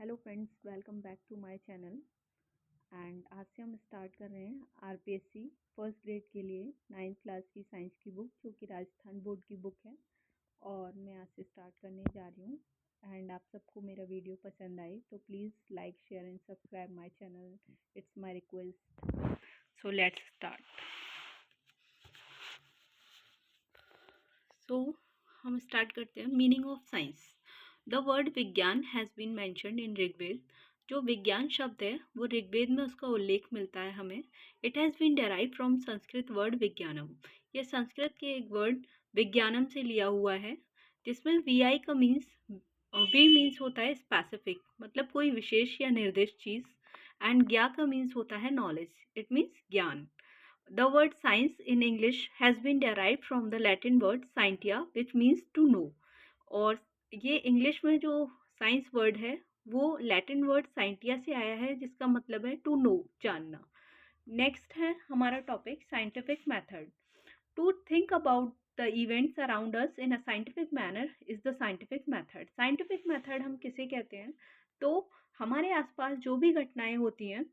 Hello friends, welcome back to my channel. And आज से हम स्टार्ट कर रहे हैं आरपीएससी फर्स्ट ग्रेड के लिए 9th क्लास की साइंस की बुक, जो कि राजस्थान बोर्ड की बुक है। और मैं आज से स्टार्ट करने जा रही हूँ। एंड आप सबको मेरा वीडियो पसंद आई तो please like, share and subscribe my channel. It's my request. So let's start. So हम स्टार्ट करते हैं। Meaning of science. The word vigyan has been mentioned in Rigveda. जो विज्ञान शब्द है वो ऋग्वेद में उसका उल्लेख मिलता है हमें। It has been derive from Sanskrit word विज्ञानम। ये संस्कृत के एक वर्ड विज्ञानम से लिया हुआ है, जिसमें वी आई का मीन्स वी मीन्स होता है स्पेसिफिक, मतलब कोई विशेष या निर्दिष्ट चीज़। एंड ज्ञा का मीन्स होता है नॉलेज, इट मीन्स ज्ञान। The word science in English has been derived from the Latin word scientia, which means to know. और ये इंग्लिश में जो साइंस वर्ड है वो लैटिन वर्ड साइंटिया से आया है, जिसका मतलब है टू नो, जानना। नेक्स्ट है हमारा topic scientific method. To think about the events around us in a scientific manner is the scientific method. Scientific method हम किसे कहते हैं? तो हमारे आसपास जो भी घटनाएं होती हैं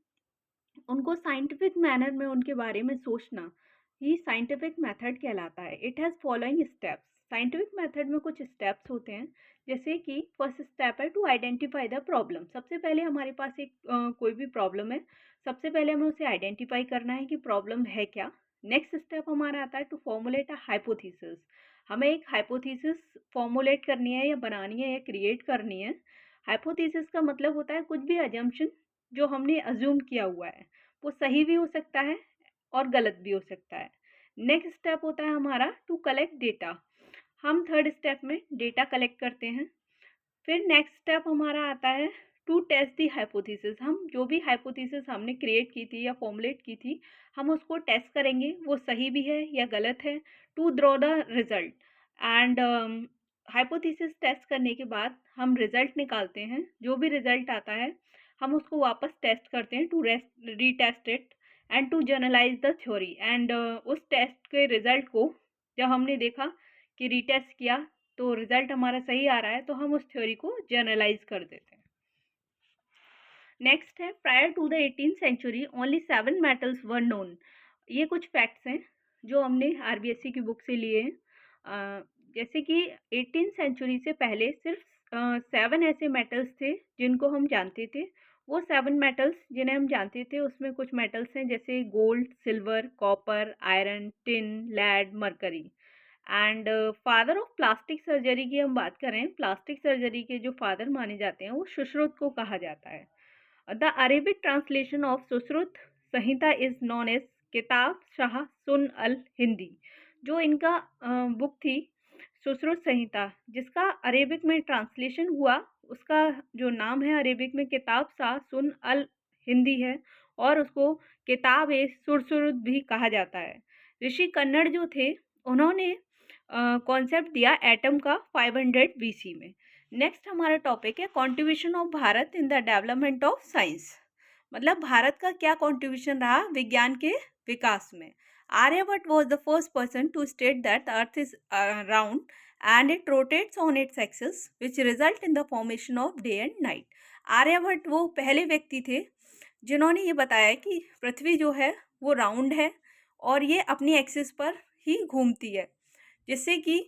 उनको साइंटिफिक मैनर में उनके बारे में सोचना ही साइंटिफिक मेथड कहलाता है। It has following steps. Scientific method में कुछ स्टेप्स होते हैं, जैसे कि फर्स्ट स्टेप है टू आइडेंटिफाई द प्रॉब्लम। सबसे पहले हमारे पास एक कोई भी प्रॉब्लम है, सबसे पहले हमें उसे आइडेंटिफाई करना है कि प्रॉब्लम है क्या। नेक्स्ट स्टेप हमारा आता है टू फॉर्मुलेट अ हाइपोथेसिस। हमें एक हाइपोथेसिस फॉर्मुलेट करनी है या बनानी है या क्रिएट करनी है। हाइपोथेसिस का मतलब होता है कुछ भी अजम्पशन जो हमने अज्यूम किया हुआ है, वो सही भी हो सकता है और गलत भी हो सकता है। नेक्स्ट स्टेप होता है हमारा टू कलेक्ट डेटा। हम थर्ड स्टेप में डेटा कलेक्ट करते हैं। फिर नेक्स्ट स्टेप हमारा आता है टू टेस्ट दी हाइपोथेसिस। हम जो भी हाइपोथेसिस हमने क्रिएट की थी या फॉर्मुलेट की थी, हम उसको टेस्ट करेंगे वो सही भी है या गलत है। To draw the result. And hypothesis test करने के बाद हम रिजल्ट निकालते हैं। जो भी रिजल्ट आता है हम उसको वापस टेस्ट करते हैं to retest it and to generalize the theory. And उस टेस्ट के रिजल्ट को जब हमने देखा कि रीटेस्ट किया तो रिजल्ट हमारा सही आ रहा है, तो हम उस थ्योरी को जनरलाइज कर देते हैं। नेक्स्ट है prior to the 18th century only 7 metals were known. ये कुछ फैक्ट्स हैं जो हमने आरबीएससी की बुक से लिए हैं। जैसे कि 18th सेंचुरी से पहले सिर्फ 7 ऐसे मेटल्स थे जिनको हम जानते थे। वो 7 मेटल्स जिन्हें हम जानते थे उसमें कुछ मेटल्स हैं जैसे gold, silver, copper, iron, tin, lead, mercury. And father of plastic surgery की हम बात करें, प्लास्टिक सर्जरी के जो फादर माने जाते हैं वो सुश्रुत को कहा जाता है। The Arabic translation of Sushruta Samhita is known as किताब शाह सुन अल हिंदी। जो इनका बुक थी सुश्रुत संहिता, जिसका अरेबिक में ट्रांसलेशन हुआ, उसका जो नाम है अरेबिक में किताब शाह सुन अल हिंदी है, और उसको किताब ए सुरसुरुत भी कहा जाता है। ऋषि कन्नड़ जो थे उन्होंने कॉन्सेप्ट दिया एटम का 500 बीसी में। नेक्स्ट हमारा टॉपिक है contribution of Bharat in the development of science. मतलब भारत का क्या कंट्रीब्यूशन रहा विज्ञान के विकास में। Aryabhata was the first person to state that the earth is round and it rotates on its axis which result in the formation of day and night. Aryabhata वो पहले व्यक्ति थे जिन्होंने ये बताया कि पृथ्वी जो है वो राउंड है और ये अपनी एक्सिस पर ही घूमती है, जिससे कि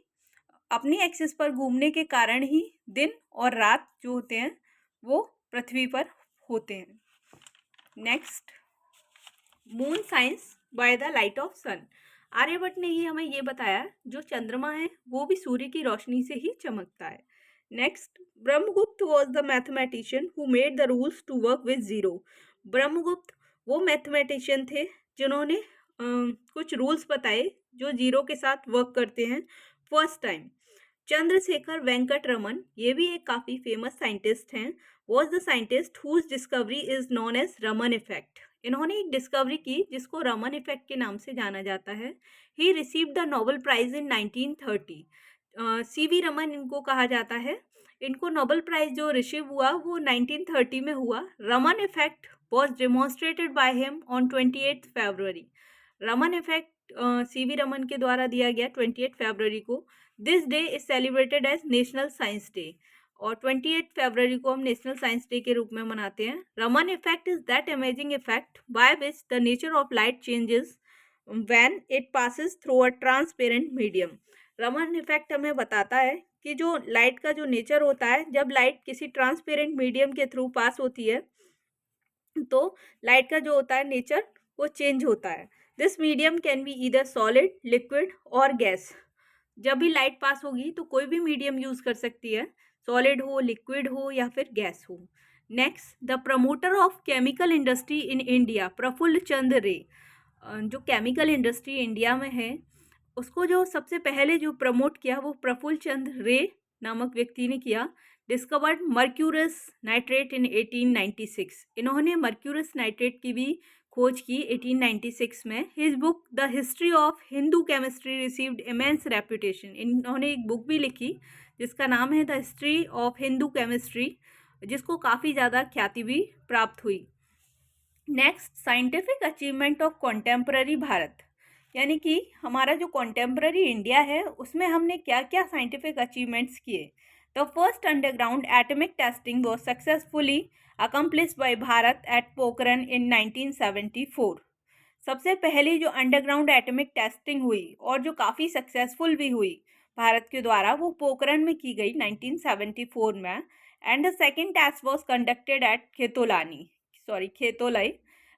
अपनी एक्सिस पर घूमने के कारण ही दिन और रात जो होते हैं वो पृथ्वी पर होते हैं। Next, moon science by the light of sun. Aryabhata ने ही हमें ये बताया जो चंद्रमा है वो भी सूर्य की रोशनी से ही चमकता है। Next, Brahmagupta was the mathematician who made the rules to work with zero. Brahmagupta वो मैथमेटिशियन थे जिन्होंने कुछ रूल्स बताए जो जीरो के साथ वर्क करते हैं फर्स्ट टाइम। चंद्रशेखर वेंकट रमन, ये भी एक काफ़ी फेमस साइंटिस्ट हैं, was the scientist whose discovery is known as Raman effect. इन्होंने एक डिस्कवरी की जिसको रमन इफेक्ट के नाम से जाना जाता है। He received the Nobel prize in 1930। CV Raman इनको कहा जाता है। इनको नोबेल प्राइज जो रिसीव हुआ वो 1930 में हुआ। Raman effect was demonstrated by him on 28 February. Raman effect CV Raman के द्वारा दिया गया 28 फरवरी को। This day is celebrated as national science day. और 28 फरवरी को हम नेशनल साइंस डे के रूप में मनाते हैं। Raman effect is that amazing effect by which the nature of light changes when it passes through a transparent medium. Raman effect हमें बताता है कि जो लाइट का जो नेचर होता है, जब लाइट किसी ट्रांसपेरेंट मीडियम के थ्रू पास होती है तो लाइट का जो होता है नेचर वो चेंज होता है। This medium can be either solid, liquid और गैस। जब भी लाइट पास होगी तो कोई भी मीडियम यूज कर सकती है, सॉलिड हो, लिक्विड हो या फिर गैस हो। Next, the promoter of chemical industry in India Prafulla Chandra Ray. जो केमिकल इंडस्ट्री इंडिया में है उसको जो सबसे पहले जो प्रमोट किया वो प्रफुल्ल चंद्र रे नामक व्यक्ति ने किया। डिस्कवर्ड मर्क्यूरस नाइट्रेट इन 1896। इन्होंने मर्क्यूरस नाइट्रेट की भी खोज की 1896 में। His book the history of Hindu chemistry received immense reputation. इन्होंने एक बुक भी लिखी जिसका नाम है the history of Hindu chemistry, जिसको काफ़ी ज़्यादा ख्याति भी प्राप्त हुई। Next, scientific achievement of contemporary Bharat, यानी कि हमारा जो कॉन्टेम्प्ररी इंडिया है उसमें हमने क्या क्या साइंटिफिक अचीवमेंट्स किए। The first underground atomic testing was successfully accomplished by Bharat at Pokhran in 1974। सबसे पहली जो अंडरग्राउंड एटॉमिक टेस्टिंग हुई और जो काफ़ी सक्सेसफुल भी हुई भारत के द्वारा, वो पोखरण में की गई 1974 में। And the second test was conducted at Khetolai.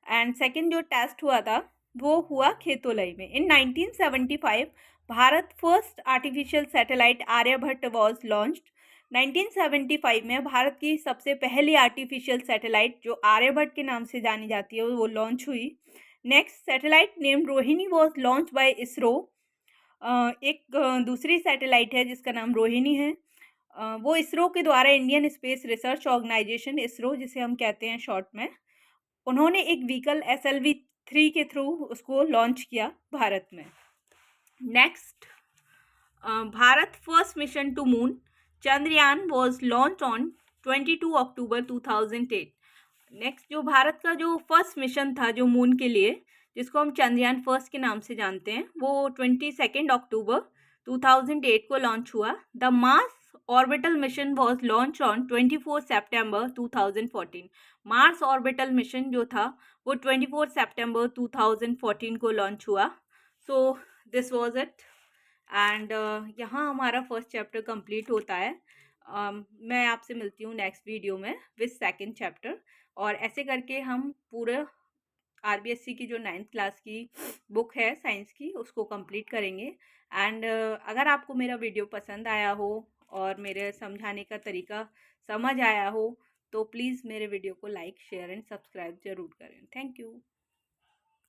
And second जो टेस्ट हुआ था वो हुआ खेतोलई में। In 1975 Bharat first artificial satellite Aryabhata was launched. 1975 में भारत की सबसे पहली आर्टिफिशियल सैटेलाइट जो आर्यभट्ट के नाम से जानी जाती है वो लॉन्च हुई। Next, satellite name Rohini was launch by ISRO. एक दूसरी सैटेलाइट है जिसका नाम रोहिणी है, वो इसरो के द्वारा, Indian space research organisation ISRO जिसे हम कहते हैं शॉर्ट में, उन्होंने एक व्हीकल SLV-3 के थ्रू उसको लॉन्च किया भारत में। Next, Bharat first mission to moon Chandrayaan was launch on 22 October 2008। Next, जो भारत का जो फर्स्ट मिशन था जो मून के लिए, जिसको हम चंद्रयान फर्स्ट के नाम से जानते हैं, वो 22 अक्टूबर 2008 को लॉन्च हुआ। The Mars orbital mission was launch on 24 September 2014। Mars orbital mission जो था वो 24 सितंबर 2014 को लॉन्च हुआ। So this was it. And यहाँ हमारा फर्स्ट चैप्टर कंप्लीट होता है। मैं आपसे मिलती हूँ नेक्स्ट वीडियो में विद सेकंड चैप्टर। और ऐसे करके हम पूरा RBSC की जो 9th क्लास की बुक है साइंस की उसको कंप्लीट करेंगे। एंड अगर आपको मेरा वीडियो पसंद आया हो और मेरे समझाने का तरीका समझ आया हो तो प्लीज़ मेरे वीडियो को लाइक, शेयर एंड सब्सक्राइब ज़रूर करें। Thank you.